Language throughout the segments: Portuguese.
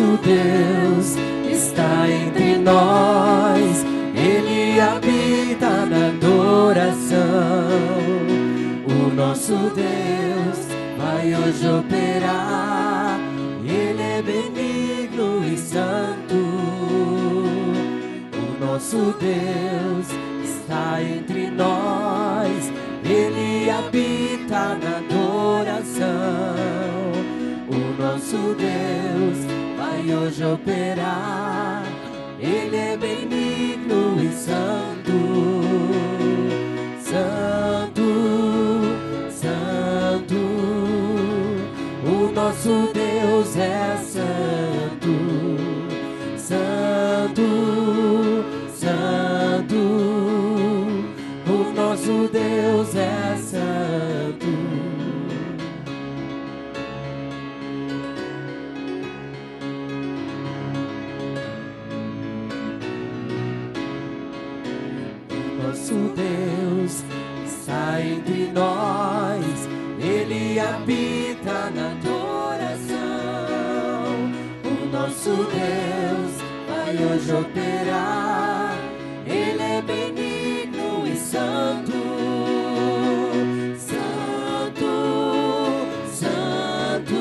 nosso Deus está entre nós, Ele habita na adoração. O nosso Deus vai hoje operar, Ele é benigno e santo. O nosso Deus está entre nós, Ele habita na adoração. O nosso Deus vai hoje operar, Ele é benigno e santo. Santo, santo, o nosso Deus é santo. Santo, santo, o nosso Deus é santo. Nosso Deus está entre nós, Ele habita na adoração. O nosso Deus vai hoje operar, Ele é benigno e santo. Santo, santo,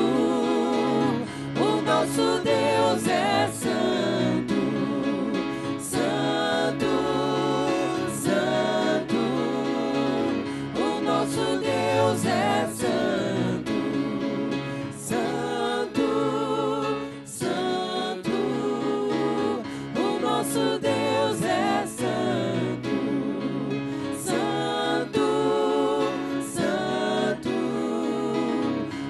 o nosso Deus é santo. Santo, santo, o nosso Deus é santo. Santo, santo, o nosso Deus é santo. Santo, santo,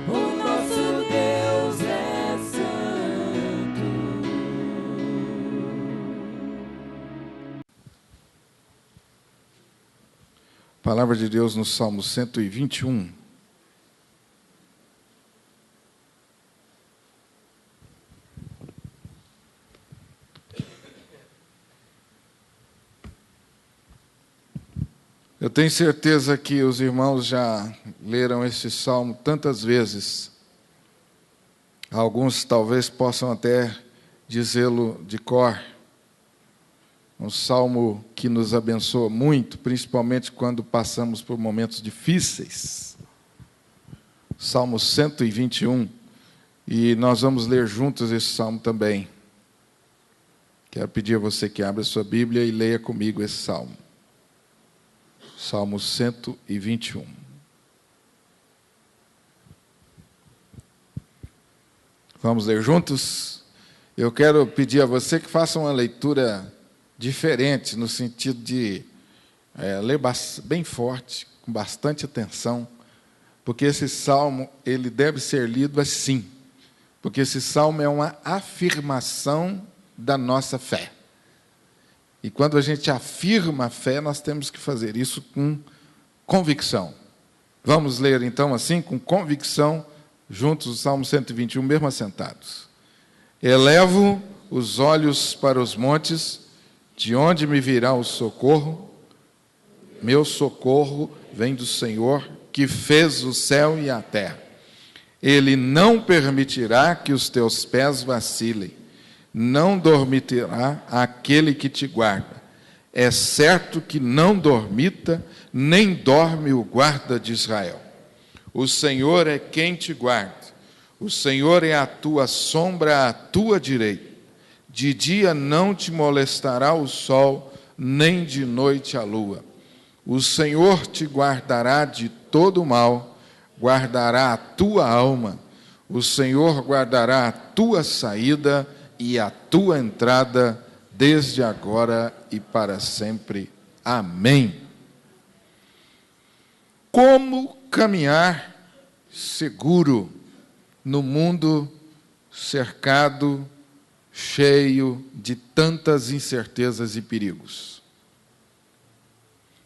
o nosso Deus é santo. Palavra de Deus no Salmo 121. Eu tenho certeza que os irmãos já leram esse salmo tantas vezes. Alguns talvez possam até dizê-lo de cor. Um salmo que nos abençoa muito, principalmente quando passamos por momentos difíceis. Salmo 121. E nós vamos ler juntos esse salmo também. Quero pedir a você que abra a sua Bíblia e leia comigo esse salmo. Salmo 121. Vamos ler juntos? Eu quero pedir a você que faça uma leitura diferente, no sentido de ler bem forte, com bastante atenção, porque esse salmo ele deve ser lido assim, porque esse salmo é uma afirmação da nossa fé. E quando a gente afirma a fé, nós temos que fazer isso com convicção. Vamos ler então assim, com convicção, juntos o Salmo 121, mesmo assentados. Elevo os olhos para os montes, de onde me virá o socorro? Meu socorro vem do Senhor, que fez o céu e a terra. Ele não permitirá que os teus pés vacilem, não dormitará aquele que te guarda. É certo que não dormita, nem dorme o guarda de Israel. O Senhor é quem te guarda. O Senhor é a tua sombra à tua direita. De dia não te molestará o sol, nem de noite a lua. O Senhor te guardará de todo mal, guardará a tua alma. O Senhor guardará a tua saída e a tua entrada, desde agora e para sempre. Amém. Como caminhar seguro no mundo cercado, cheio de tantas incertezas e perigos?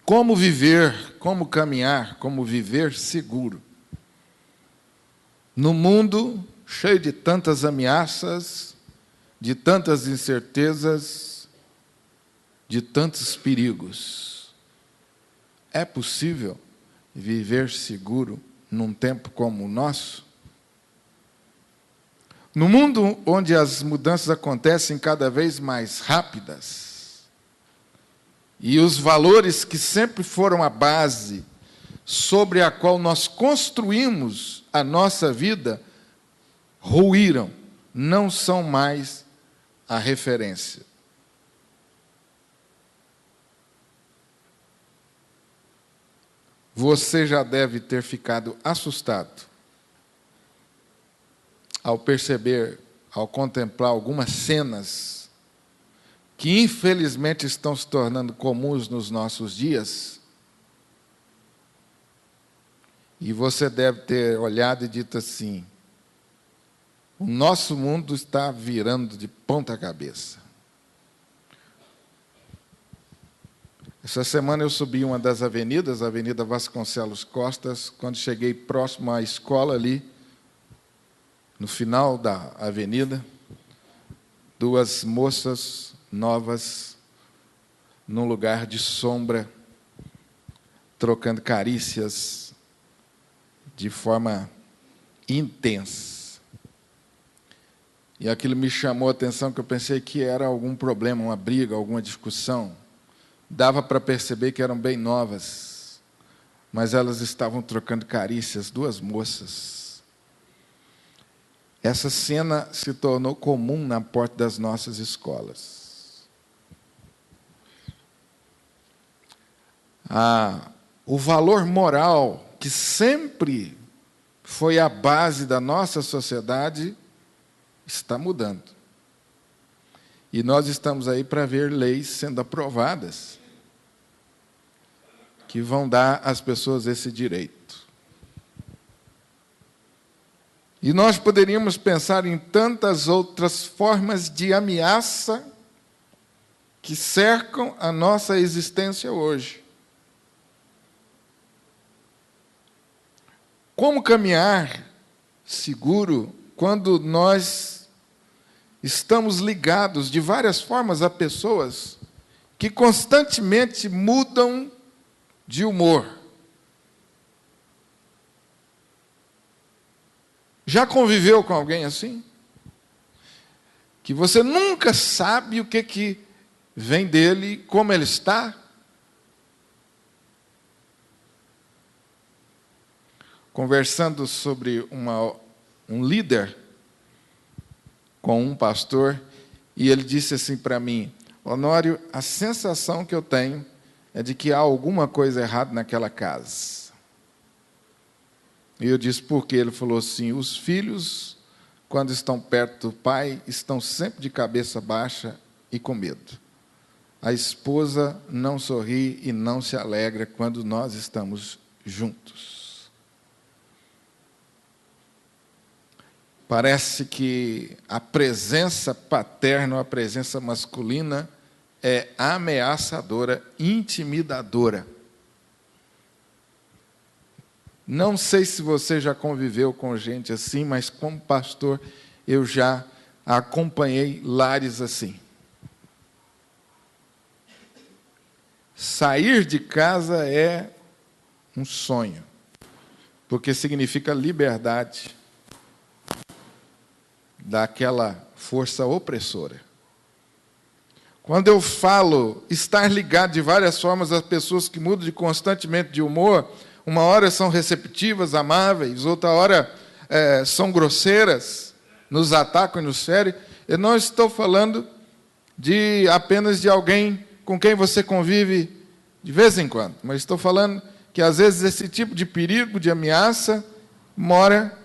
Como viver, como caminhar, como viver seguro no mundo cheio de tantas ameaças, de tantas incertezas, de tantos perigos? É possível viver seguro num tempo como o nosso? No mundo onde as mudanças acontecem cada vez mais rápidas, e os valores que sempre foram a base sobre a qual nós construímos a nossa vida, ruíram, não são mais a referência. Você já deve ter ficado assustado ao perceber, ao contemplar algumas cenas que infelizmente estão se tornando comuns nos nossos dias. E você deve ter olhado e dito assim: o nosso mundo está virando de ponta cabeça. Essa semana eu subi uma das avenidas, a Avenida Vasconcelos Costas, quando cheguei próximo à escola ali, no final da avenida, duas moças novas, num lugar de sombra, trocando carícias de forma intensa. E aquilo me chamou a atenção, que eu pensei que era algum problema, uma briga, alguma discussão. Dava para perceber que eram bem novas, mas elas estavam trocando carícias, duas moças. Essa cena se tornou comum na porta das nossas escolas. O valor moral, que sempre foi a base da nossa sociedade, está mudando. E nós estamos aí para ver leis sendo aprovadas que vão dar às pessoas esse direito. E nós poderíamos pensar em tantas outras formas de ameaça que cercam a nossa existência hoje. Como caminhar seguro quando nós estamos ligados de várias formas a pessoas que constantemente mudam de humor? Já conviveu com alguém assim? Que você nunca sabe o que vem dele, como ele está? Conversando sobre um líder com um pastor, e ele disse assim para mim: Honório, a sensação que eu tenho é de que há alguma coisa errada naquela casa. E eu disse: por quê? Ele falou assim: os filhos, quando estão perto do pai, estão sempre de cabeça baixa e com medo. A esposa não sorri e não se alegra quando nós estamos juntos. Parece que a presença paterna, a presença masculina, é ameaçadora, intimidadora. Não sei se você já conviveu com gente assim, mas como pastor eu já acompanhei lares assim. Sair de casa é um sonho, porque significa liberdade daquela força opressora. Quando eu falo estar ligado de várias formas às pessoas que mudam constantemente de humor, uma hora são receptivas, amáveis, outra hora são grosseiras, nos atacam e nos ferem. Eu não estou falando apenas de alguém com quem você convive de vez em quando, mas estou falando que, às vezes, esse tipo de perigo, de ameaça, mora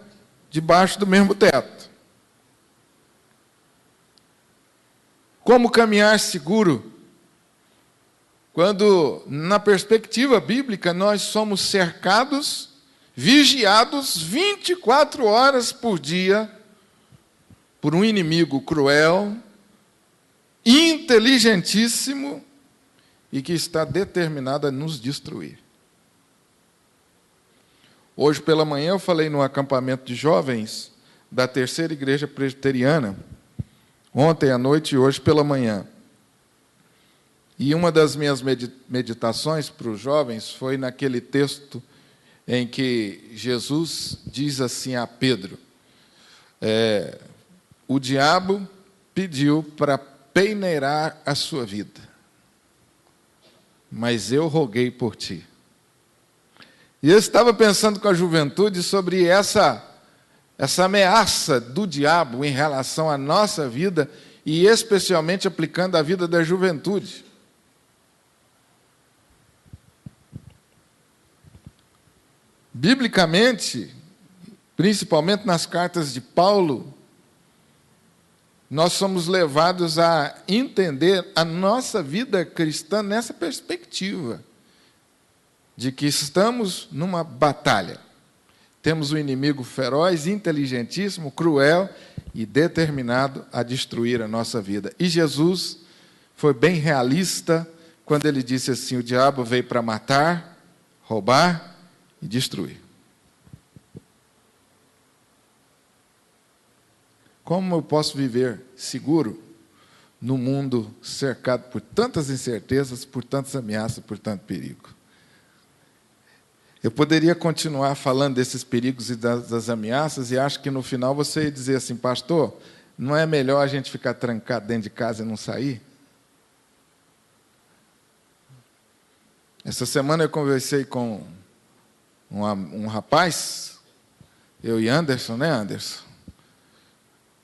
debaixo do mesmo teto. Como caminhar seguro? Quando, na perspectiva bíblica, nós somos cercados, vigiados 24 horas por dia por um inimigo cruel, inteligentíssimo e que está determinado a nos destruir. Hoje pela manhã eu falei no acampamento de jovens da Terceira Igreja Presbiteriana, ontem à noite e hoje pela manhã. E uma das minhas meditações para os jovens foi naquele texto em que Jesus diz assim a Pedro, o diabo pediu para peneirar a sua vida, mas eu roguei por ti. E eu estava pensando com a juventude sobre essa ameaça do diabo em relação à nossa vida, e especialmente aplicando à vida da juventude. Biblicamente, principalmente nas cartas de Paulo, nós somos levados a entender a nossa vida cristã nessa perspectiva, de que estamos numa batalha. Temos um inimigo feroz, inteligentíssimo, cruel e determinado a destruir a nossa vida. E Jesus foi bem realista quando ele disse assim: o diabo veio para matar, roubar e destruir. Como eu posso viver seguro no mundo cercado por tantas incertezas, por tantas ameaças, por tanto perigo? Eu poderia continuar falando desses perigos e das ameaças, e acho que no final você ia dizer assim: pastor, não é melhor a gente ficar trancado dentro de casa e não sair? Essa semana eu conversei com um rapaz, eu e Anderson, né, Anderson?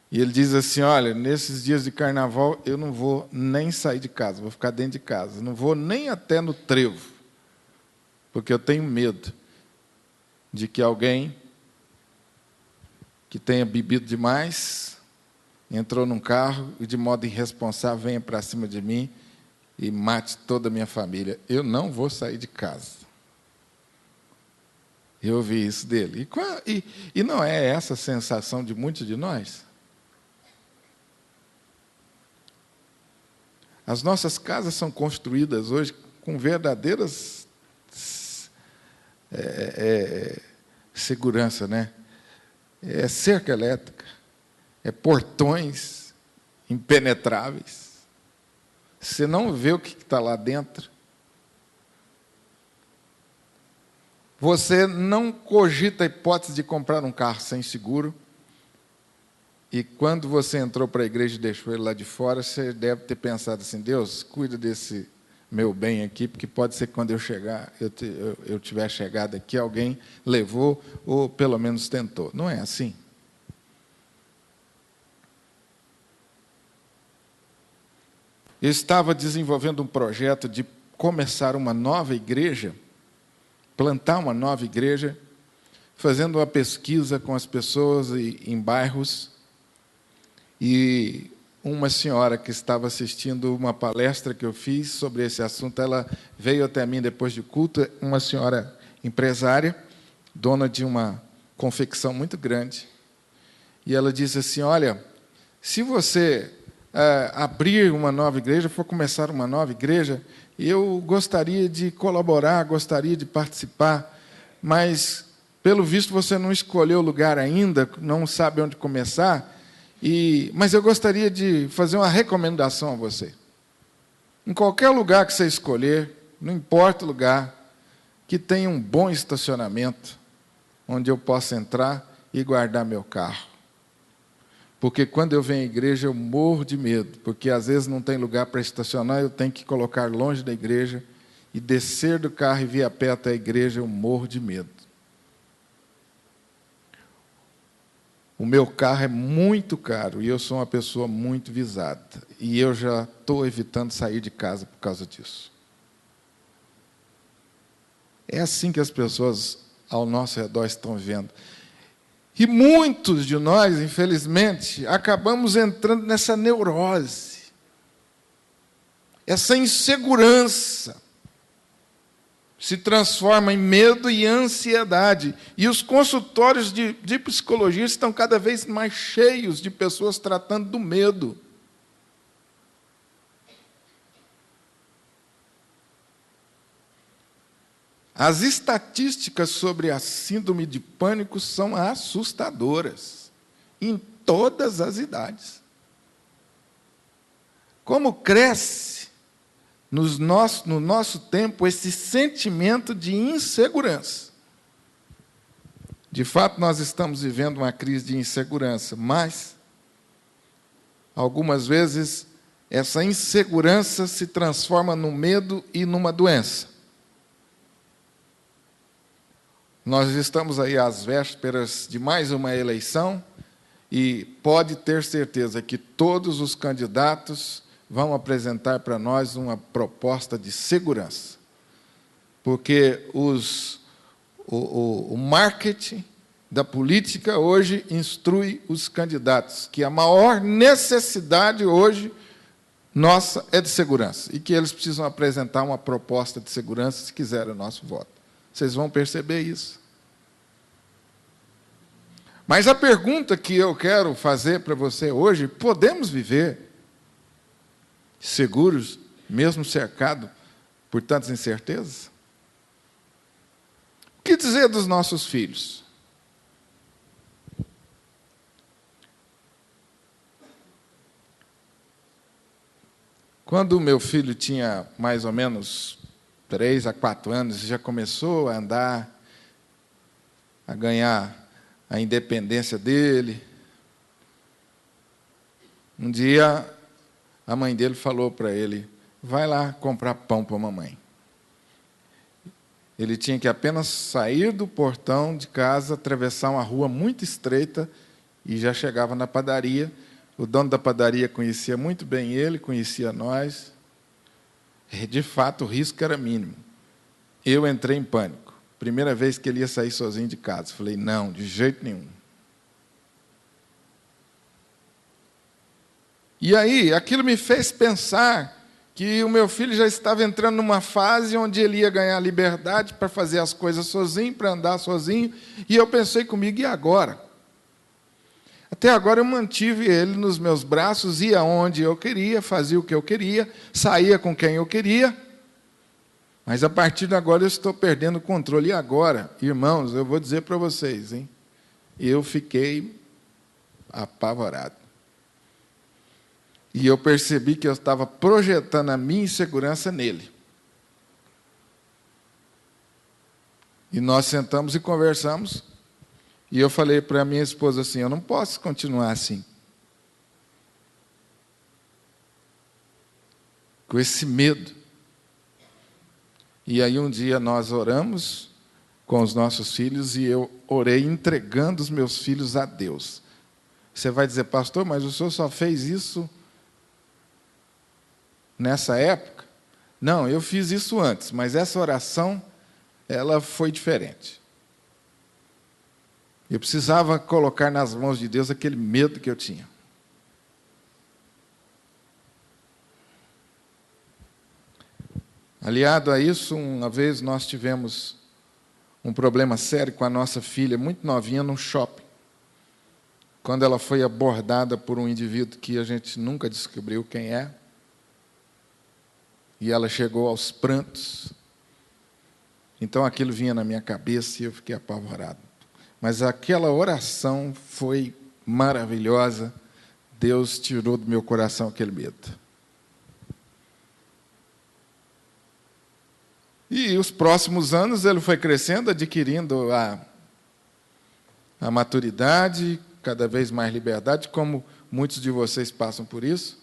E ele diz assim: olha, nesses dias de carnaval eu não vou nem sair de casa, vou ficar dentro de casa, não vou nem até no trevo, porque eu tenho medo de que alguém que tenha bebido demais, entrou num carro e de modo irresponsável venha para cima de mim e mate toda a minha família. Eu não vou sair de casa. Eu ouvi isso dele. E não é essa a sensação de muitos de nós? As nossas casas são construídas hoje com verdadeiras segurança, né? É cerca elétrica, é portões impenetráveis. Você não vê o que está lá dentro. Você não cogita a hipótese de comprar um carro sem seguro. E quando você entrou para a igreja e deixou ele lá de fora, você deve ter pensado assim: Deus, cuida desse meu bem aqui, porque pode ser que quando eu chegar, eu tiver chegado aqui, alguém levou ou pelo menos tentou. Não é assim. Eu estava desenvolvendo um projeto de começar uma nova igreja, plantar uma nova igreja, fazendo uma pesquisa com as pessoas em bairros. E uma senhora que estava assistindo uma palestra que eu fiz sobre esse assunto, ela veio até mim depois de culto, uma senhora empresária, dona de uma confecção muito grande. E ela disse assim: olha, se você abrir uma nova igreja, for começar uma nova igreja, eu gostaria de colaborar, gostaria de participar, mas, pelo visto, você não escolheu o lugar ainda, não sabe onde começar, mas eu gostaria de fazer uma recomendação a você. Em qualquer lugar que você escolher, não importa o lugar, que tenha um bom estacionamento, onde eu possa entrar e guardar meu carro. Porque quando eu venho à igreja, eu morro de medo, porque às vezes não tem lugar para estacionar, eu tenho que colocar longe da igreja, e descer do carro e vir a pé até a igreja, eu morro de medo. O meu carro é muito caro, e eu sou uma pessoa muito visada, e eu já estou evitando sair de casa por causa disso. É assim que as pessoas ao nosso redor estão vivendo. E muitos de nós, infelizmente, acabamos entrando nessa neurose, essa insegurança se transforma em medo e ansiedade. E os consultórios de psicologia estão cada vez mais cheios de pessoas tratando do medo. As estatísticas sobre a síndrome de pânico são assustadoras, em todas as idades. Como cresce no nosso tempo esse sentimento de insegurança. De fato, nós estamos vivendo uma crise de insegurança, mas algumas vezes essa insegurança se transforma no medo e numa doença. Nós estamos aí às vésperas de mais uma eleição e pode ter certeza que todos os candidatos vão apresentar para nós uma proposta de segurança. Porque o marketing da política hoje instrui os candidatos que a maior necessidade hoje nossa é de segurança e que eles precisam apresentar uma proposta de segurança se quiserem o nosso voto. Vocês vão perceber isso. Mas a pergunta que eu quero fazer para você hoje: podemos viver seguros, mesmo cercados por tantas incertezas? O que dizer dos nossos filhos? Quando o meu filho tinha mais ou menos 3 a 4 anos, já começou a andar, a ganhar a independência dele. Um dia, a mãe dele falou para ele: vai lá comprar pão para a mamãe. Ele tinha que apenas sair do portão de casa, atravessar uma rua muito estreita e já chegava na padaria. O dono da padaria conhecia muito bem ele, conhecia nós. De fato, o risco era mínimo. Eu entrei em pânico. Primeira vez que ele ia sair sozinho de casa. Falei: não, de jeito nenhum. E aí, aquilo me fez pensar que o meu filho já estava entrando numa fase onde ele ia ganhar liberdade para fazer as coisas sozinho, para andar sozinho. E eu pensei comigo: e agora? Até agora eu mantive ele nos meus braços, ia onde eu queria, fazia o que eu queria, saía com quem eu queria. Mas a partir de agora eu estou perdendo o controle. E agora, irmãos, eu vou dizer para vocês, hein? Eu fiquei apavorado. E eu percebi que eu estava projetando a minha insegurança nele. E nós sentamos e conversamos. E eu falei para a minha esposa assim: eu não posso continuar assim. Com esse medo. E aí um dia nós oramos com os nossos filhos e eu orei entregando os meus filhos a Deus. Você vai dizer: pastor, mas o senhor só fez isso nessa época? Não, eu fiz isso antes, mas essa oração, ela foi diferente. Eu precisava colocar nas mãos de Deus aquele medo que eu tinha. Aliado a isso, uma vez nós tivemos um problema sério com a nossa filha, muito novinha, num shopping. Quando ela foi abordada por um indivíduo que a gente nunca descobriu quem é, e ela chegou aos prantos. Então aquilo vinha na minha cabeça e eu fiquei apavorado. Mas aquela oração foi maravilhosa. Deus tirou do meu coração aquele medo. E os próximos anos ele foi crescendo, adquirindo a maturidade, cada vez mais liberdade, como muitos de vocês passam por isso.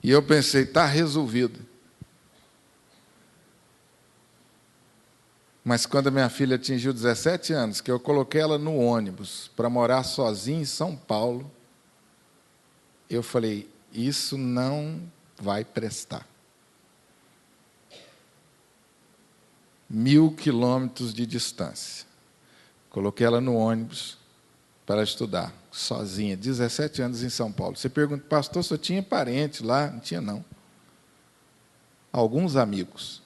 E eu pensei: está resolvido. Mas quando a minha filha atingiu 17 anos, que eu coloquei ela no ônibus para morar sozinha em São Paulo, eu falei: isso não vai prestar. 1.000 quilômetros de distância. Coloquei ela no ônibus para estudar, sozinha, 17 anos em São Paulo. Você pergunta: pastor, só tinha parente lá? Não tinha, não. Alguns amigos.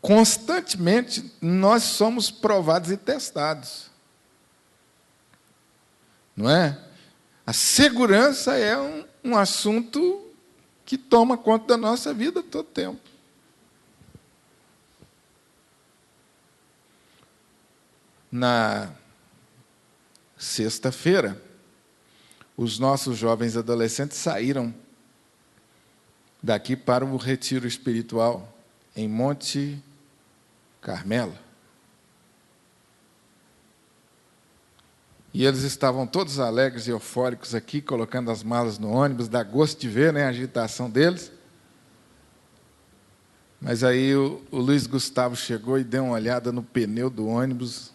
Constantemente nós somos provados e testados. Não é? A segurança é um assunto que toma conta da nossa vida todo tempo. Na sexta-feira, os nossos jovens adolescentes saíram daqui para o retiro espiritual em Monte Carmelo. E eles estavam todos alegres e eufóricos aqui, colocando as malas no ônibus, dá gosto de ver, né, a agitação deles. Mas aí o Luiz Gustavo chegou e deu uma olhada no pneu do ônibus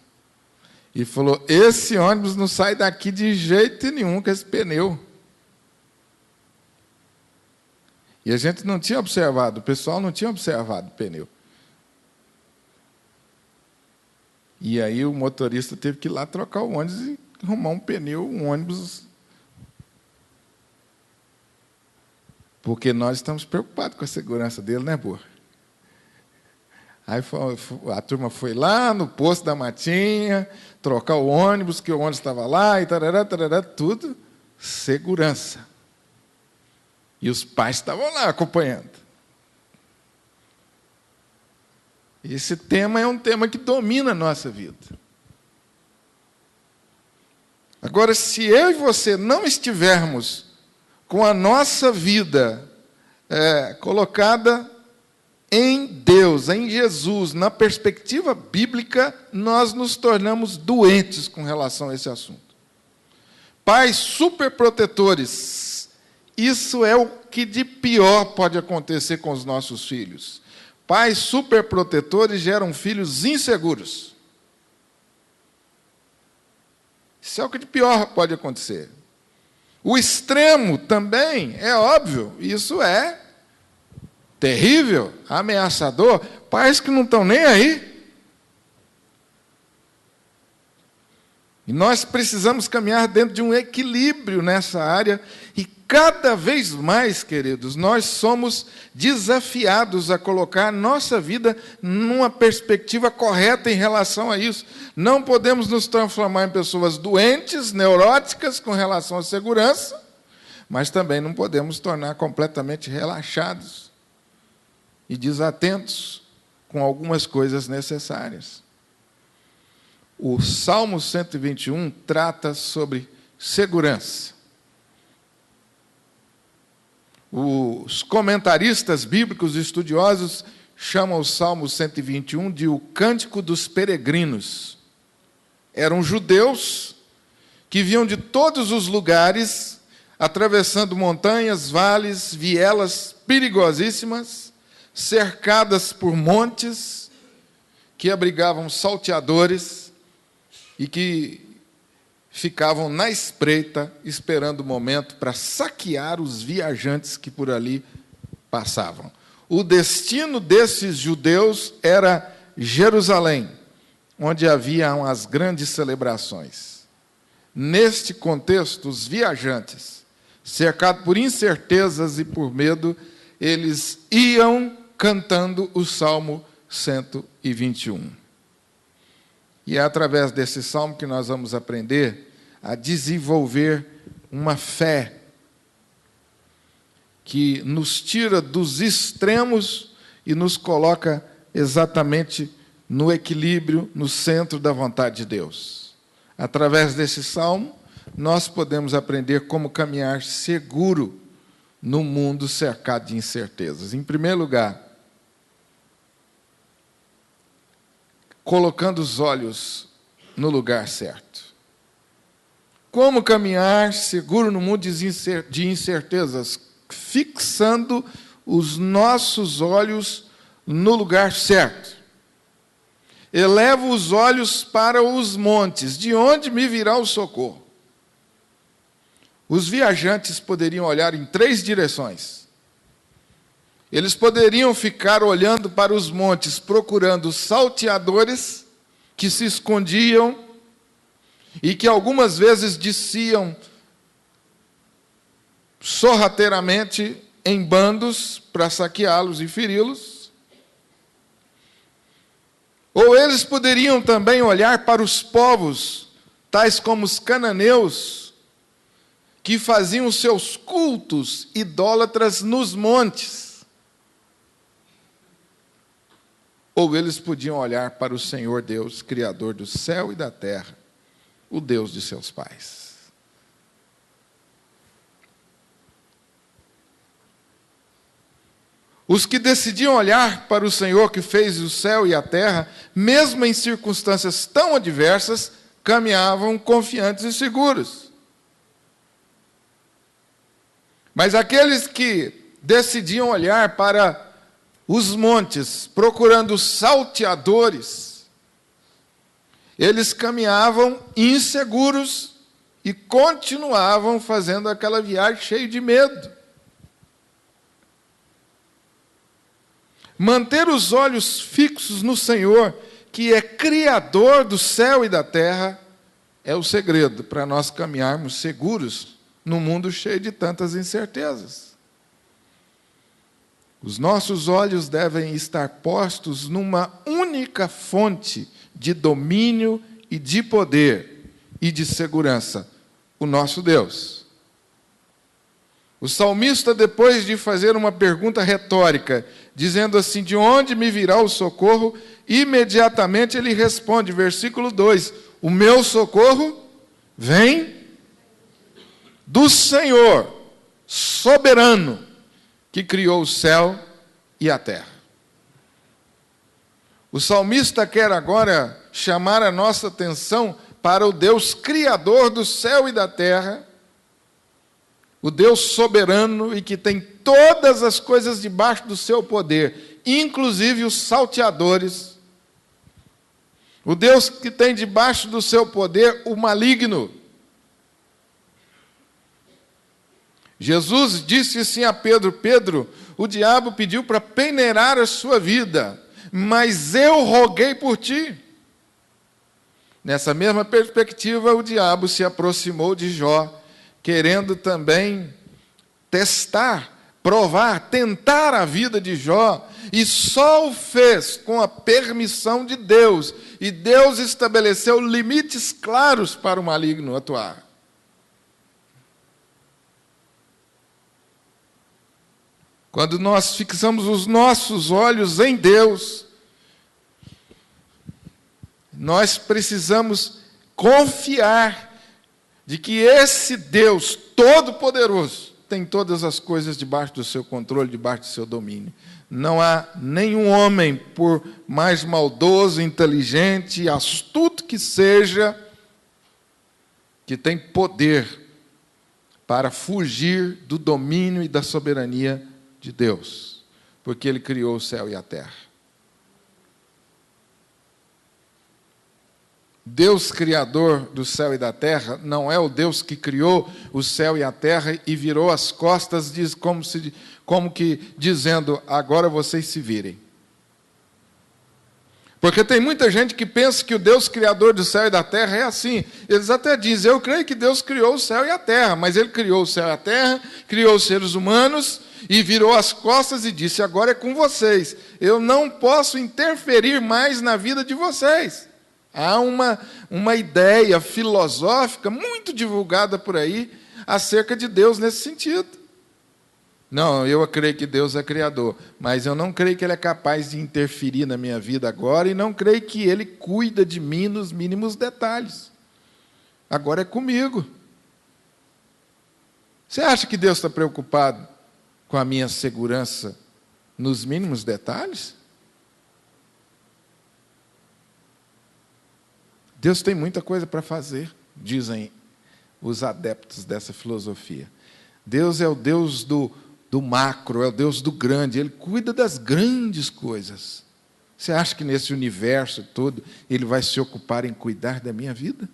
e falou: esse ônibus não sai daqui de jeito nenhum com esse pneu. E a gente não tinha observado, o pessoal não tinha observado o pneu. E aí o motorista teve que ir lá trocar o ônibus e arrumar um pneu, um ônibus. Porque nós estamos preocupados com a segurança dele, né, Boa? Aí a turma foi lá no posto da Matinha, trocar o ônibus, que o ônibus estava lá, e tarará, tarará, tudo segurança. E os pais estavam lá acompanhando. Esse tema é um tema que domina a nossa vida. Agora, se eu e você não estivermos com a nossa vida colocada em Deus, em Jesus, na perspectiva bíblica, nós nos tornamos doentes com relação a esse assunto. Pais superprotetores, isso é o que de pior pode acontecer com os nossos filhos. Pais superprotetores geram filhos inseguros. Isso é o que de pior pode acontecer. O extremo também, é óbvio, isso é terrível, ameaçador, pais que não estão nem aí. E nós precisamos caminhar dentro de um equilíbrio nessa área, e cada vez mais, queridos, nós somos desafiados a colocar nossa vida numa perspectiva correta em relação a isso. Não podemos nos transformar em pessoas doentes, neuróticas com relação à segurança, mas também não podemos tornar completamente relaxados e desatentos com algumas coisas necessárias. O Salmo 121 trata sobre segurança. Os comentaristas bíblicos estudiosos chamam o Salmo 121 de o Cântico dos Peregrinos. Eram judeus que vinham de todos os lugares, atravessando montanhas, vales, vielas perigosíssimas, cercadas por montes, que abrigavam salteadores e que ficavam na espreita, esperando o momento para saquear os viajantes que por ali passavam. O destino desses judeus era Jerusalém, onde haviam as grandes celebrações. Neste contexto, os viajantes, cercados por incertezas e por medo, eles iam cantando o Salmo 121. E é através desse salmo que nós vamos aprender a desenvolver uma fé que nos tira dos extremos e nos coloca exatamente no equilíbrio, no centro da vontade de Deus. Através desse salmo, nós podemos aprender como caminhar seguro no mundo cercado de incertezas. Em primeiro lugar, colocando os olhos no lugar certo. Como caminhar seguro no mundo de incertezas? Fixando os nossos olhos no lugar certo. Elevo os olhos para os montes, de onde me virá o socorro? Os viajantes poderiam olhar em 3 direções. Eles poderiam ficar olhando para os montes, procurando salteadores que se escondiam e que algumas vezes desciam sorrateiramente em bandos para saqueá-los e feri-los. Ou eles poderiam também olhar para os povos, tais como os cananeus, que faziam seus cultos idólatras nos montes. Ou eles podiam olhar para o Senhor Deus, Criador do céu e da terra, o Deus de seus pais. Os que decidiam olhar para o Senhor que fez o céu e a terra, mesmo em circunstâncias tão adversas, caminhavam confiantes e seguros. Mas aqueles que decidiam olhar para os montes, procurando salteadores, eles caminhavam inseguros e continuavam fazendo aquela viagem cheio de medo. Manter os olhos fixos no Senhor, que é Criador do céu e da terra, é o segredo para nós caminharmos seguros num mundo cheio de tantas incertezas. Os nossos olhos devem estar postos numa única fonte de domínio e de poder e de segurança, o nosso Deus. O salmista, depois de fazer uma pergunta retórica, dizendo assim: de onde me virá o socorro? Imediatamente ele responde, versículo 2: o meu socorro vem do Senhor, soberano, que criou o céu e a terra. O salmista quer agora chamar a nossa atenção para o Deus criador do céu e da terra, o Deus soberano e que tem todas as coisas debaixo do seu poder, inclusive os salteadores. O Deus que tem debaixo do seu poder o maligno. Jesus disse assim a Pedro: Pedro, o diabo pediu para peneirar a sua vida, mas eu roguei por ti. Nessa mesma perspectiva, o diabo se aproximou de Jó, querendo também testar, provar, tentar a vida de Jó, e só o fez com a permissão de Deus, e Deus estabeleceu limites claros para o maligno atuar. Quando nós fixamos os nossos olhos em Deus, nós precisamos confiar de que esse Deus Todo-Poderoso tem todas as coisas debaixo do seu controle, debaixo do seu domínio. Não há nenhum homem, por mais maldoso, inteligente e astuto que seja, que tem poder para fugir do domínio e da soberania de Deus, porque Ele criou o céu e a terra. Deus criador do céu e da terra não é o Deus que criou o céu e a terra e virou as costas, como que dizendo: agora vocês se virem. Porque tem muita gente que pensa que o Deus criador do céu e da terra é assim. Eles até dizem: eu creio que Deus criou o céu e a terra, mas Ele criou o céu e a terra, criou os seres humanos e virou as costas e disse: agora é com vocês. Eu não posso interferir mais na vida de vocês. Há uma ideia filosófica muito divulgada por aí acerca de Deus nesse sentido. Não, eu creio que Deus é criador, mas eu não creio que Ele é capaz de interferir na minha vida agora e não creio que Ele cuida de mim nos mínimos detalhes. Agora é comigo. Você acha que Deus está preocupado com a minha segurança nos mínimos detalhes? Deus tem muita coisa para fazer, dizem os adeptos dessa filosofia. Deus é o Deus do macro, é o Deus do grande, Ele cuida das grandes coisas. Você acha que nesse universo todo Ele vai se ocupar em cuidar da minha vida?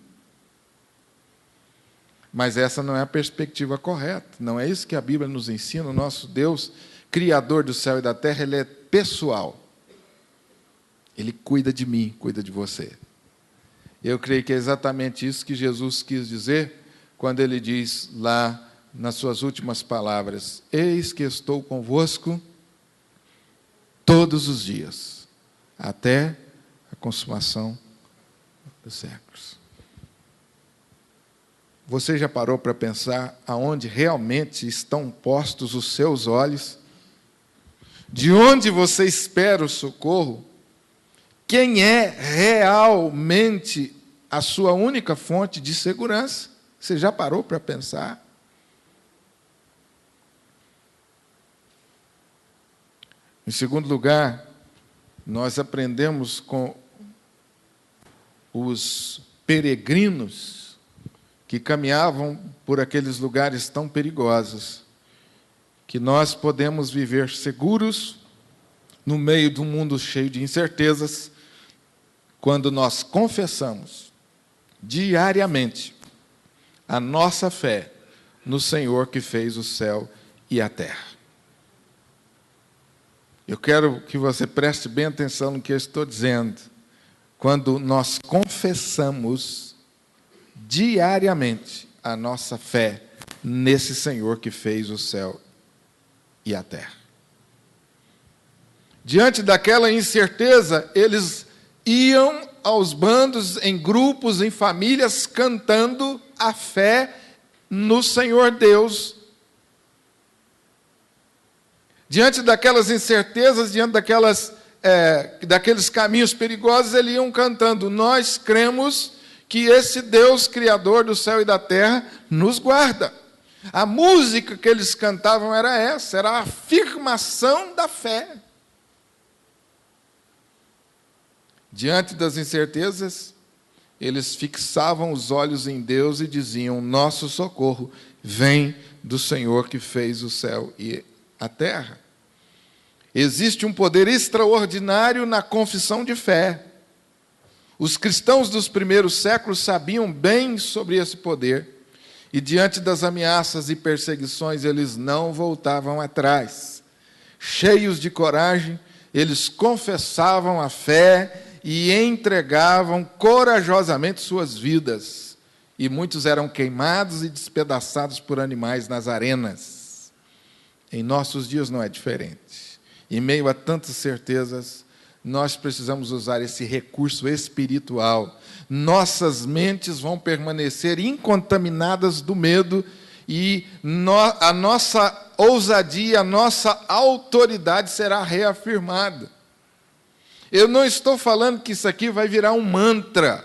Mas essa não é a perspectiva correta, não é isso que a Bíblia nos ensina. O nosso Deus, Criador do céu e da terra, Ele é pessoal. Ele cuida de mim, cuida de você. Eu creio que é exatamente isso que Jesus quis dizer quando Ele diz lá nas suas últimas palavras: eis que estou convosco todos os dias, até a consumação dos séculos. Você já parou para pensar aonde realmente estão postos os seus olhos? De onde você espera o socorro? Quem é realmente a sua única fonte de segurança? Você já parou para pensar? Em segundo lugar, nós aprendemos com os peregrinos que caminhavam por aqueles lugares tão perigosos, que nós podemos viver seguros no meio de um mundo cheio de incertezas, quando nós confessamos diariamente a nossa fé no Senhor que fez o céu e a terra. Eu quero que você preste bem atenção no que eu estou dizendo. Quando nós confessamos diariamente a nossa fé nesse Senhor que fez o céu e a terra. Diante daquela incerteza, eles iam aos bandos, em grupos, em famílias, cantando a fé no Senhor Deus. Diante daquelas incertezas, diante daqueles caminhos perigosos, eles iam cantando: nós cremos que esse Deus, Criador do céu e da terra, nos guarda. A música que eles cantavam era essa, era a afirmação da fé. Diante das incertezas, eles fixavam os olhos em Deus e diziam: nosso socorro vem do Senhor que fez o céu e a terra. Existe um poder extraordinário na confissão de fé. Os cristãos dos primeiros séculos sabiam bem sobre esse poder, e diante das ameaças e perseguições, eles não voltavam atrás. Cheios de coragem, eles confessavam a fé e entregavam corajosamente suas vidas. E muitos eram queimados e despedaçados por animais nas arenas. Em nossos dias não é diferente. Em meio a tantas certezas, nós precisamos usar esse recurso espiritual. Nossas mentes vão permanecer incontaminadas do medo e a nossa ousadia, a nossa autoridade será reafirmada. Eu não estou falando que isso aqui vai virar um mantra.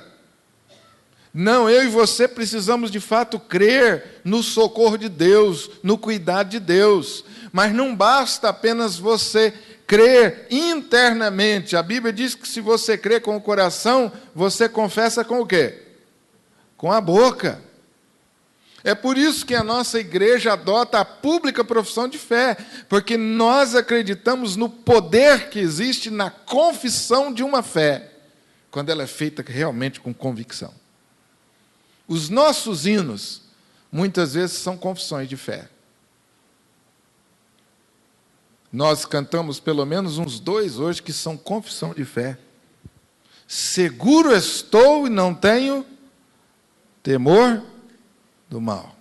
Não, eu e você precisamos de fato crer no socorro de Deus, no cuidado de Deus. Mas não basta apenas você crer internamente. A Bíblia diz que se você crer com o coração, você confessa com o quê? Com a boca. É por isso que a nossa igreja adota a pública profissão de fé, porque nós acreditamos no poder que existe na confissão de uma fé, quando ela é feita realmente com convicção. Os nossos hinos, muitas vezes, são confissões de fé. Nós cantamos pelo menos uns 2 hoje que são confissão de fé. Seguro estou e não tenho temor do mal.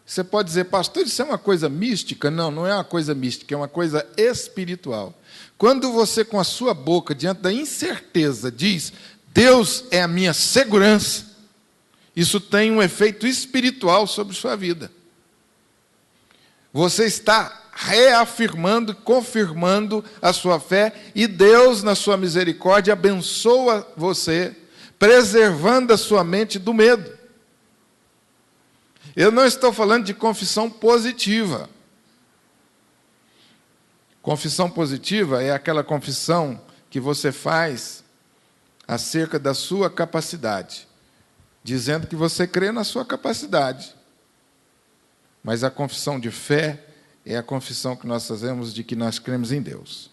Você pode dizer: pastor, isso é uma coisa mística? Não, não é uma coisa mística, é uma coisa espiritual. Quando você, com a sua boca, diante da incerteza, diz: Deus é a minha segurança, isso tem um efeito espiritual sobre sua vida. Você está reafirmando, confirmando a sua fé, e Deus, na sua misericórdia, abençoa você, preservando a sua mente do medo. Eu não estou falando de confissão positiva. Confissão positiva é aquela confissão que você faz acerca da sua capacidade, dizendo que você crê na sua capacidade. Mas a confissão de fé é a confissão que nós fazemos de que nós cremos em Deus.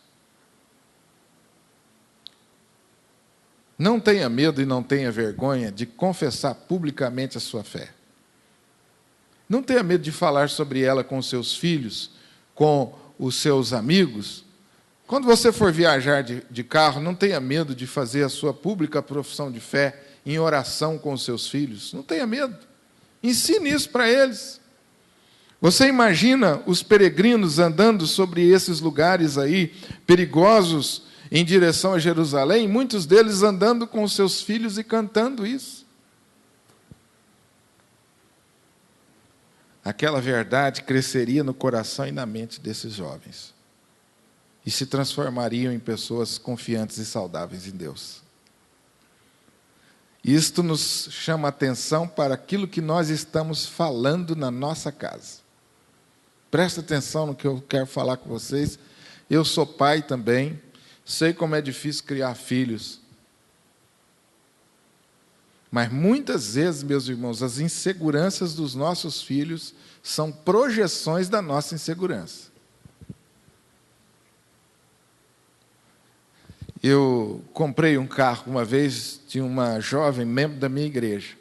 Não tenha medo e não tenha vergonha de confessar publicamente a sua fé. Não tenha medo de falar sobre ela com os seus filhos, com os seus amigos. Quando você for viajar de carro, não tenha medo de fazer a sua pública profissão de fé em oração com os seus filhos. Não tenha medo. Ensine isso para eles. Você imagina os peregrinos andando sobre esses lugares aí, perigosos, em direção a Jerusalém, muitos deles andando com os seus filhos e cantando isso. Aquela verdade cresceria no coração e na mente desses jovens e se transformariam em pessoas confiantes e saudáveis em Deus. Isto nos chama a atenção para aquilo que nós estamos falando na nossa casa. Presta atenção no que eu quero falar com vocês. Eu sou pai também, sei como é difícil criar filhos. Mas muitas vezes, meus irmãos, as inseguranças dos nossos filhos são projeções da nossa insegurança. Eu comprei um carro uma vez de uma jovem membro da minha igreja.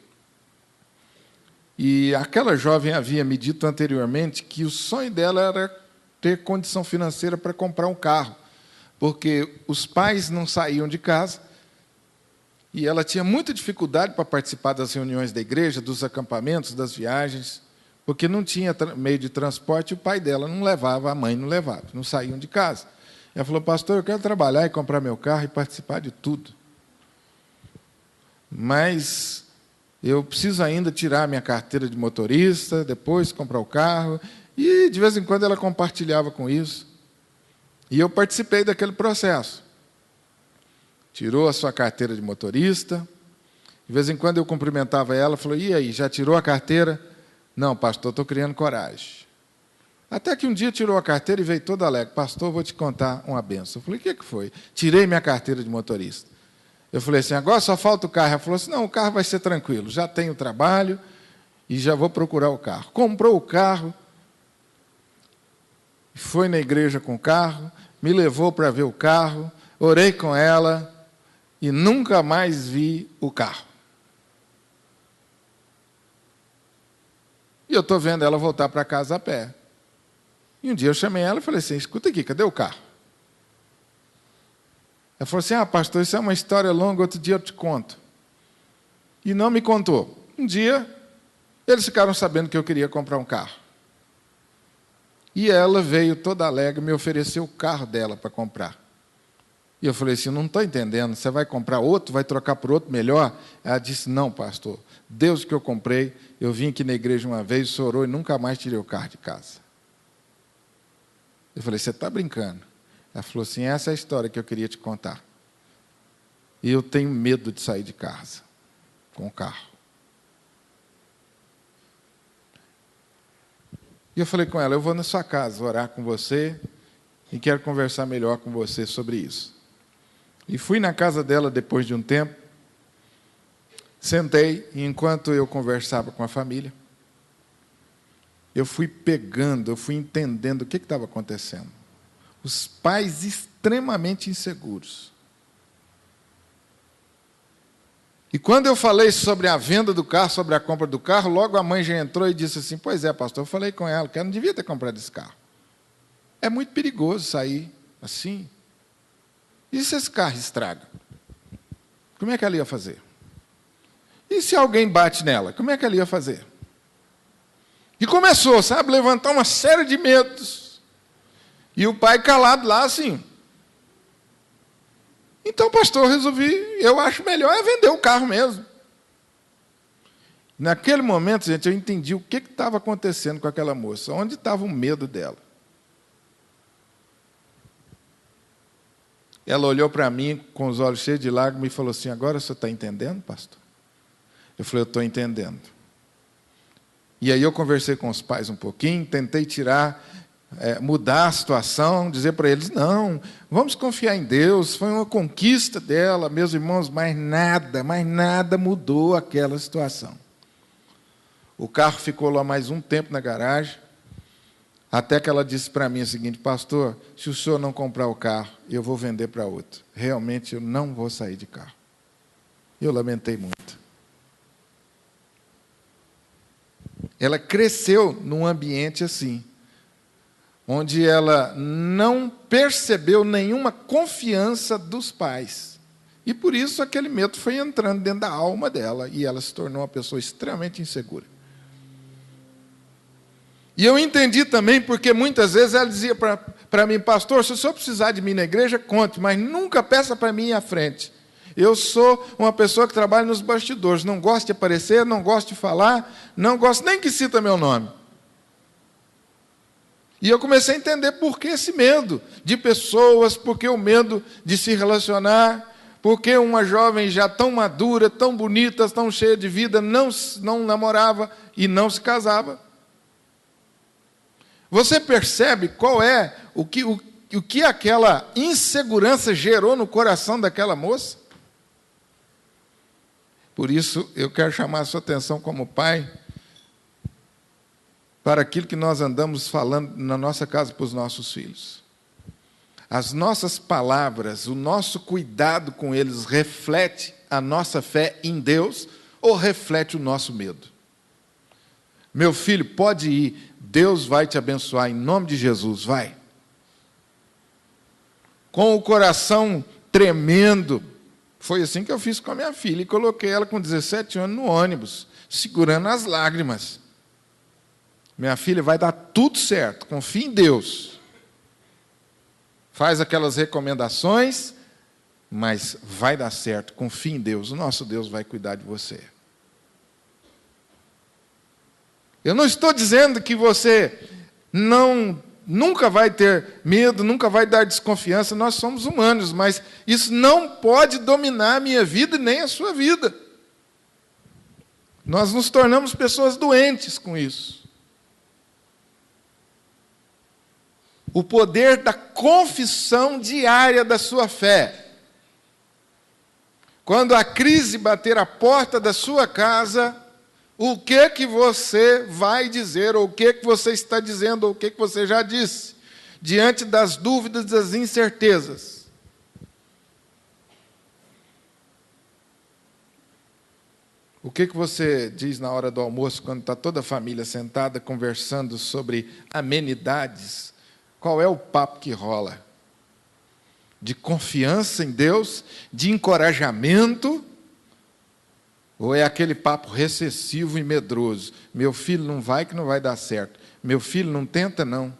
E aquela jovem havia me dito anteriormente que o sonho dela era ter condição financeira para comprar um carro, porque os pais não saíam de casa e ela tinha muita dificuldade para participar das reuniões da igreja, dos acampamentos, das viagens, porque não tinha meio de transporte e o pai dela não levava, a mãe não levava, não saíam de casa. Ela falou: pastor, eu quero trabalhar e comprar meu carro e participar de tudo. Mas eu preciso ainda tirar minha carteira de motorista, depois comprar o carro. E, de vez em quando, ela compartilhava com isso. E eu participei daquele processo. Tirou a sua carteira de motorista. De vez em quando, eu cumprimentava ela, falou: e aí, já tirou a carteira? Não, pastor, estou criando coragem. Até que um dia tirou a carteira e veio toda alegre: pastor, vou te contar uma benção. Eu falei: o que foi? Tirei minha carteira de motorista. Eu falei assim: agora só falta o carro. Ela falou assim: não, o carro vai ser tranquilo, já tenho trabalho e já vou procurar o carro. Comprou o carro, foi na igreja com o carro, me levou para ver o carro, orei com ela e nunca mais vi o carro. E eu estou vendo ela voltar para casa a pé. E um dia eu chamei ela e falei assim: escuta aqui, cadê o carro? Ela falou assim: pastor, isso é uma história longa, outro dia eu te conto. E não me contou. Um dia, eles ficaram sabendo que eu queria comprar um carro. E ela veio toda alegre, me ofereceu o carro dela para comprar. E eu falei assim: não estou entendendo, você vai comprar outro, vai trocar por outro melhor? Ela disse: não, pastor, Deus que eu comprei, eu vim aqui na igreja uma vez, o senhor orou e nunca mais tirei o carro de casa. Eu falei: você está brincando? Ela falou assim: essa é a história que eu queria te contar. E eu tenho medo de sair de casa com o carro. E eu falei com ela: eu vou na sua casa orar com você e quero conversar melhor com você sobre isso. E fui na casa dela depois de um tempo, sentei e enquanto eu conversava com a família, eu fui pegando, eu fui entendendo o que estava acontecendo. Os pais extremamente inseguros. E quando eu falei sobre a venda do carro, sobre a compra do carro, logo a mãe já entrou e disse assim: pois é, pastor, eu falei com ela que ela não devia ter comprado esse carro. É muito perigoso sair assim. E se esse carro estraga? Como é que ela ia fazer? E se alguém bate nela? Como é que ela ia fazer? E começou, sabe, levantar uma série de medos. E o pai calado lá assim. Então, pastor, eu acho melhor é vender o carro mesmo. Naquele momento, gente, eu entendi o que estava acontecendo com aquela moça, onde estava o medo dela. Ela olhou para mim com os olhos cheios de lágrimas e falou assim: agora você está entendendo, pastor? Eu falei: eu estou entendendo. E aí eu conversei com os pais um pouquinho, tentei mudar a situação, dizer para eles: não, vamos confiar em Deus, foi uma conquista dela, meus irmãos, mas nada mudou aquela situação. O carro ficou lá mais um tempo na garagem, até que ela disse para mim o seguinte: pastor, se o senhor não comprar o carro, eu vou vender para outro. Realmente eu não vou sair de carro. Eu lamentei muito. Ela cresceu num ambiente assim, onde ela não percebeu nenhuma confiança dos pais. E por isso aquele medo foi entrando dentro da alma dela, e ela se tornou uma pessoa extremamente insegura. E eu entendi também porque muitas vezes ela dizia para mim: pastor, se o senhor precisar de mim na igreja, conte, mas nunca peça para mim à frente. Eu sou uma pessoa que trabalha nos bastidores, não gosto de aparecer, não gosto de falar, não gosto nem que cita meu nome. E eu comecei a entender por que esse medo de pessoas, por que o medo de se relacionar, por que uma jovem já tão madura, tão bonita, tão cheia de vida, não namorava e não se casava. Você percebe qual é o que aquela insegurança gerou no coração daquela moça? Por isso, eu quero chamar a sua atenção como pai para aquilo que nós andamos falando na nossa casa para os nossos filhos. As nossas palavras, o nosso cuidado com eles reflete a nossa fé em Deus ou reflete o nosso medo? Meu filho, pode ir, Deus vai te abençoar em nome de Jesus, vai. Com o coração tremendo, foi assim que eu fiz com a minha filha, e coloquei ela com 17 anos no ônibus, segurando as lágrimas. Minha filha, vai dar tudo certo, confia em Deus. Faz aquelas recomendações, mas vai dar certo, confia em Deus, o nosso Deus vai cuidar de você. Eu não estou dizendo que você nunca vai ter medo, nunca vai dar desconfiança, nós somos humanos, mas isso não pode dominar a minha vida nem a sua vida. Nós nos tornamos pessoas doentes com isso. O poder da confissão diária da sua fé. Quando a crise bater a porta da sua casa, o que você vai dizer, ou o que você está dizendo, ou o que você já disse, diante das dúvidas, das incertezas. O que você diz na hora do almoço, quando está toda a família sentada, conversando sobre amenidades? Qual é o papo que rola? De confiança em Deus, de encorajamento, ou é aquele papo recessivo e medroso? Meu filho, não vai que não vai dar certo. Meu filho, não tenta não.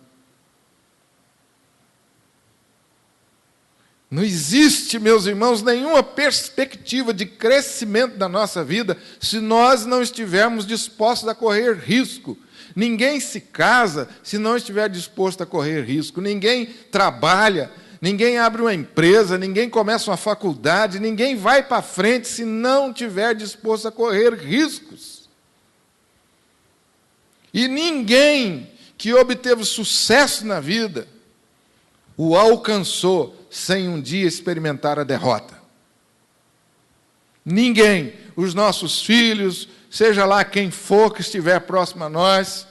Não existe, meus irmãos, nenhuma perspectiva de crescimento da nossa vida se nós não estivermos dispostos a correr risco. Ninguém se casa se não estiver disposto a correr risco. Ninguém trabalha, ninguém abre uma empresa, ninguém começa uma faculdade, ninguém vai para frente se não estiver disposto a correr riscos. E ninguém que obteve sucesso na vida o alcançou sem um dia experimentar a derrota. Ninguém, os nossos filhos, seja lá quem for que estiver próximo a nós,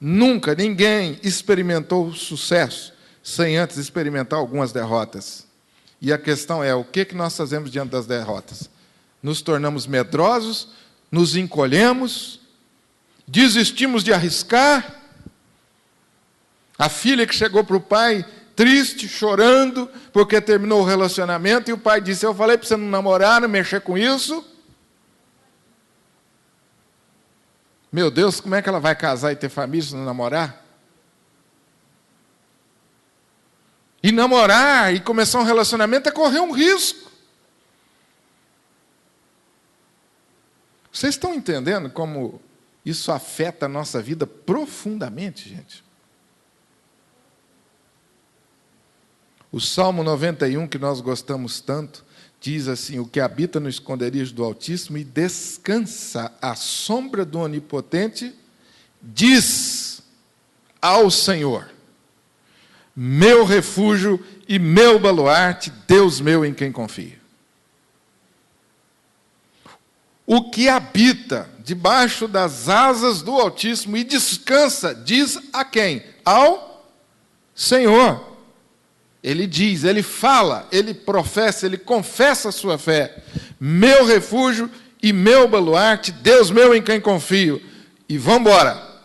nunca ninguém experimentou sucesso sem antes experimentar algumas derrotas. E a questão é, o que nós fazemos diante das derrotas? Nos tornamos medrosos, nos encolhemos, desistimos de arriscar. A filha que chegou para o pai triste, chorando, porque terminou o relacionamento, e o pai disse, eu falei para você não namorar, não mexer com isso. Meu Deus, como é que ela vai casar e ter família se não namorar? E namorar e começar um relacionamento é correr um risco. Vocês estão entendendo como isso afeta a nossa vida profundamente, gente? O Salmo 91, que nós gostamos tanto, diz assim, o que habita no esconderijo do Altíssimo e descansa à sombra do Onipotente, diz ao Senhor, meu refúgio e meu baluarte, Deus meu em quem confio. O que habita debaixo das asas do Altíssimo e descansa, diz a quem? Ao Senhor. Ele diz, ele fala, ele professa, ele confessa a sua fé. Meu refúgio e meu baluarte, Deus meu em quem confio. E vamos embora.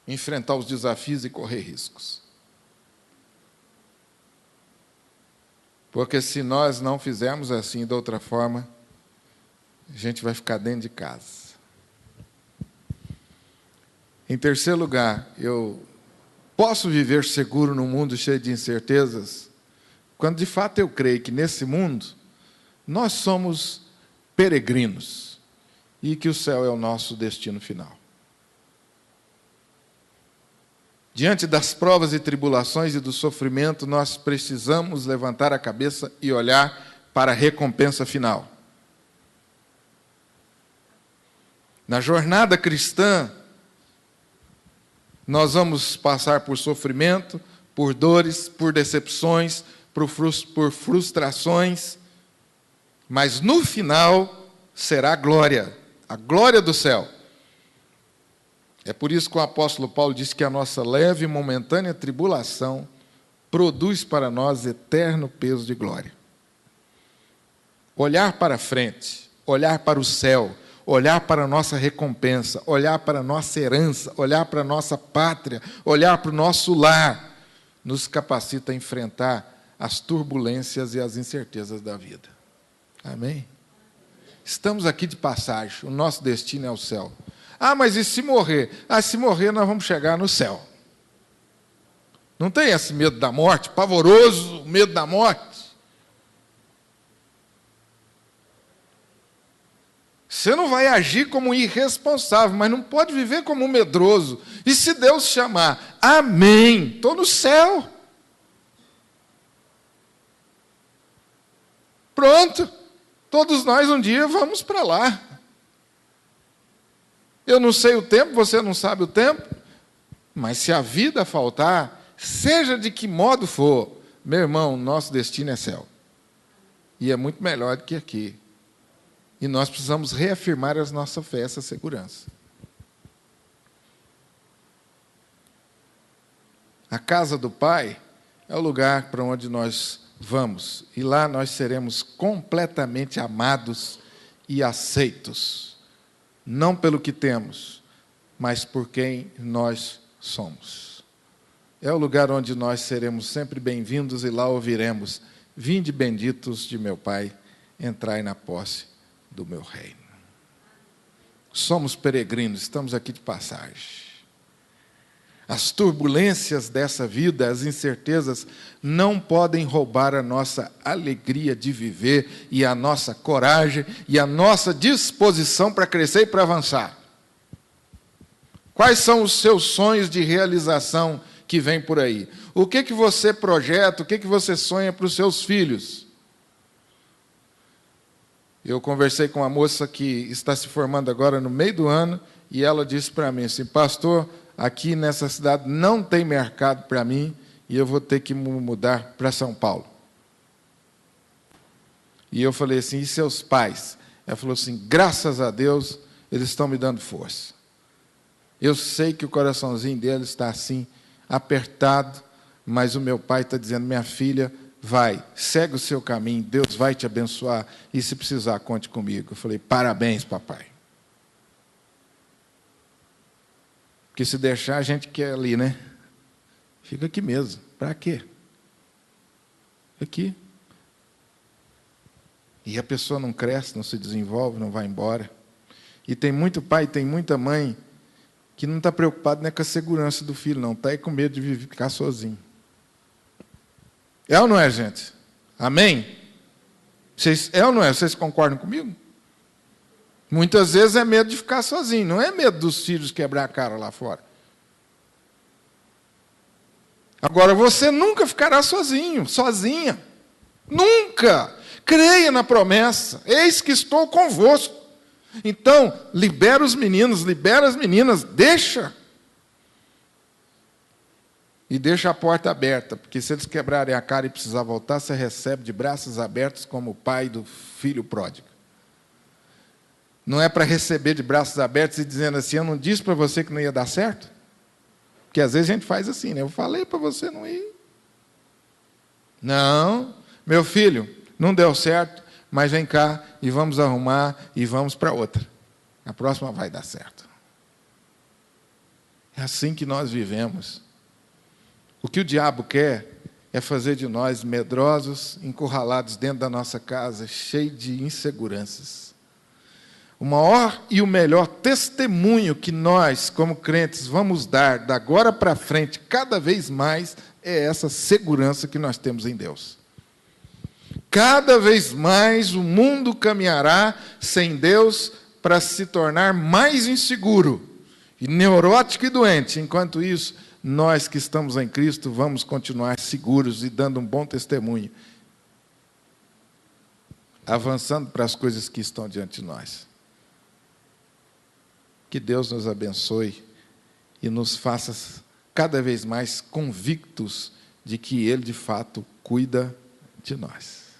Enfrentar os desafios e correr riscos. Porque se nós não fizermos assim de outra forma, a gente vai ficar dentro de casa. Em terceiro lugar, eu posso viver seguro num mundo cheio de incertezas, quando de fato eu creio que nesse mundo nós somos peregrinos e que o céu é o nosso destino final. Diante das provas e tribulações e do sofrimento, nós precisamos levantar a cabeça e olhar para a recompensa final. Na jornada cristã, nós vamos passar por sofrimento, por dores, por decepções, por frustrações. Mas no final será a glória do céu. É por isso que o apóstolo Paulo diz que a nossa leve e momentânea tribulação produz para nós eterno peso de glória. Olhar para frente, olhar para o céu, olhar para a nossa recompensa, olhar para a nossa herança, olhar para a nossa pátria, olhar para o nosso lar, nos capacita a enfrentar as turbulências e as incertezas da vida. Amém? Estamos aqui de passagem, o nosso destino é o céu. Ah, mas e se morrer? Ah, se morrer nós vamos chegar no céu. Não tem esse medo da morte, pavoroso medo da morte. Você não vai agir como um irresponsável, mas não pode viver como um medroso. E se Deus chamar, amém, estou no céu. Pronto, todos nós um dia vamos para lá. Eu não sei o tempo, você não sabe o tempo, mas se a vida faltar, seja de que modo for, meu irmão, nosso destino é céu. E é muito melhor do que aqui. E nós precisamos reafirmar a nossa fé, essa segurança. A casa do Pai é o lugar para onde nós vamos. E lá nós seremos completamente amados e aceitos. Não pelo que temos, mas por quem nós somos. É o lugar onde nós seremos sempre bem-vindos e lá ouviremos: vinde benditos de meu Pai, entrai na posse do meu reino. Somos peregrinos, estamos aqui de passagem. As turbulências dessa vida, as incertezas, não podem roubar a nossa alegria de viver e a nossa coragem e a nossa disposição para crescer e para avançar. Quais são os seus sonhos de realização que vêm por aí? O que você projeta, o que você sonha para os seus filhos? Eu conversei com uma moça que está se formando agora no meio do ano e ela disse para mim assim: pastor, aqui nessa cidade não tem mercado para mim e eu vou ter que mudar para São Paulo. E eu falei assim: e seus pais? Ela falou assim: graças a Deus, eles estão me dando força. Eu sei que o coraçãozinho deles está assim, apertado, mas o meu pai está dizendo: minha filha, vai, segue o seu caminho, Deus vai te abençoar, e se precisar, conte comigo. Eu falei: parabéns, papai. Porque se deixar, a gente quer ali, né? Fica aqui mesmo. Para quê? Aqui. E a pessoa não cresce, não se desenvolve, não vai embora. E tem muito pai, tem muita mãe que não está preocupado nem com a segurança do filho, não. Está aí com medo de ficar sozinho. É ou não é, gente? Amém? É ou não é? Vocês concordam comigo? Muitas vezes é medo de ficar sozinho, não é medo dos filhos quebrar a cara lá fora. Agora, você nunca ficará sozinho, sozinha. Nunca! Creia na promessa. Eis que estou convosco. Então, libera os meninos, libera as meninas, deixa. E deixa a porta aberta, porque se eles quebrarem a cara e precisar voltar, você recebe de braços abertos como o pai do filho pródigo. Não é para receber de braços abertos e dizendo assim: eu não disse para você que não ia dar certo? Porque às vezes a gente faz assim, né? Eu falei para você não ir. Não, meu filho, não deu certo, mas vem cá e vamos arrumar e vamos para outra. A próxima vai dar certo. É assim que nós vivemos. O que o diabo quer é fazer de nós medrosos, encurralados dentro da nossa casa, cheios de inseguranças. O maior e o melhor testemunho que nós, como crentes, vamos dar da agora para frente, cada vez mais, é essa segurança que nós temos em Deus. Cada vez mais o mundo caminhará sem Deus para se tornar mais inseguro, e neurótico e doente. Enquanto isso, nós que estamos em Cristo vamos continuar seguros e dando um bom testemunho, avançando para as coisas que estão diante de nós. Que Deus nos abençoe e nos faça cada vez mais convictos de que Ele, de fato, cuida de nós.